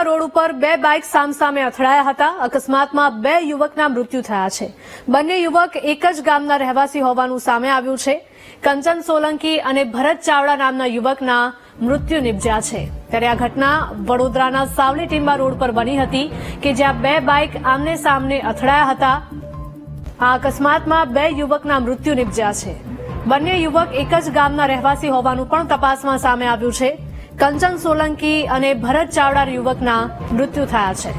Road ઉપર બે bike સામસામે અથડાયા હતા। અકસ્માતમાં બે યુવકના મૃત્યુ થયા છે। બંને યુવક એક જ ગામના રહેવાસી હોવાનું સામે આવ્યું છે। કંચન સોલંકી અને ભરત ચાવડા નામના યુવકના મૃત્યુ નિપજ્યા છે। ત્યારે આ ઘટના વડોદરાના સાવલી ટીંબા રોડ પર બની હતી કે જ્યાં બે બાઇક આમને સામને અથડાયા હતા। આ અકસ્માતમાં બે યુવકના મૃત્યુ નિપજ્યા છે। બંને યુવક એક જ ગામના રહેવાસી હોવાનું પણ તપાસમાં સામે આવ્યું છે। કંચન સોલંકી અને ભરત ચાવડા યુવકના મૃત્યુ થયા છે।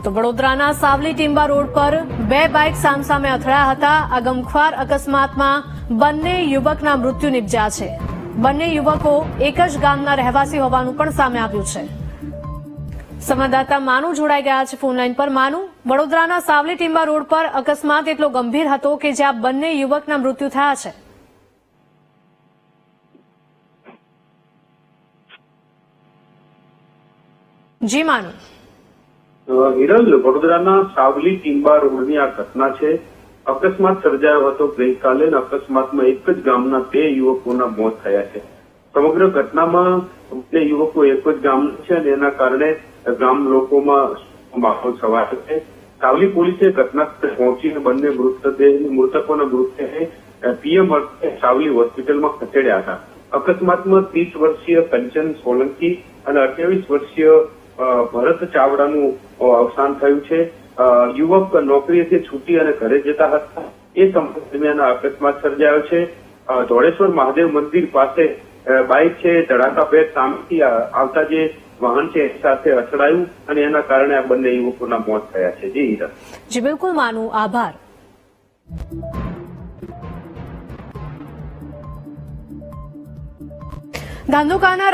તો વડોદરાના સાવલી ટીંબા રોડ પર બે બાઇક સામસામે અથડાયા હતા। આ ગમખ્વાર અકસ્માતમાં બંને યુવકના મૃત્યુ નિપજ્યા છે। બંને યુવકો એક જ ગામના રહેવાસી હોવાનું પણ સામે આવ્યું છે। સંવાદદાતા માનુ જોડાઈ ગયા છે ફોનલાઈન પર। માનુ, વડોદરાના સાવલી ટીંબા રોડ પર અકસ્માત એટલો ગંભીર હતો કે જ્યાં બંને યુવકના મૃત્યુ થયા છે। જી માનુ। હિરલ, વડોદરાના સાવલી ટીંબા રોડની આ ઘટના છે। અકસ્માત સર્જાયો હતો ગઈકાલે। અકસ્માતમાં એક જ ગામના બે યુવકોના મોત થયા છે। સમગ્ર ઘટનામાં બે યુવકો એક જ ગામના છે અને એના કારણે ગામ લોકોમાં માહોલ છવાયો છે। સાવલી પોલીસે ઘટના સ્થળે પહોંચીને બંને મૃતકોના મૃતદેહને પીએમ સાવલી હોસ્પિટલમાં ખસેડ્યા હતા। અકસ્માતમાં 30 વર્ષીય કંચન સોલંકી અને 28 વર્ષીય ભરત ચાવડાનું અવસાન થયું છે। યુવક નોકરીએથી છૂટી અને ઘરે જતા હતા એ સમય દરમિયાન અકસ્માત સર્જાયો છે। ધોળેશ્વર મહાદેવ મંદિર પાસે બાઇક છે ધડાકાભેર સામેથી આવતા જે વાહન છે એ સાથે અથડાયું અને એના કારણે આ બંને યુવકોના મોત થયા છે। જી હીરા। જી બિલકુલ માનુ, આભાર। ધંધુકાના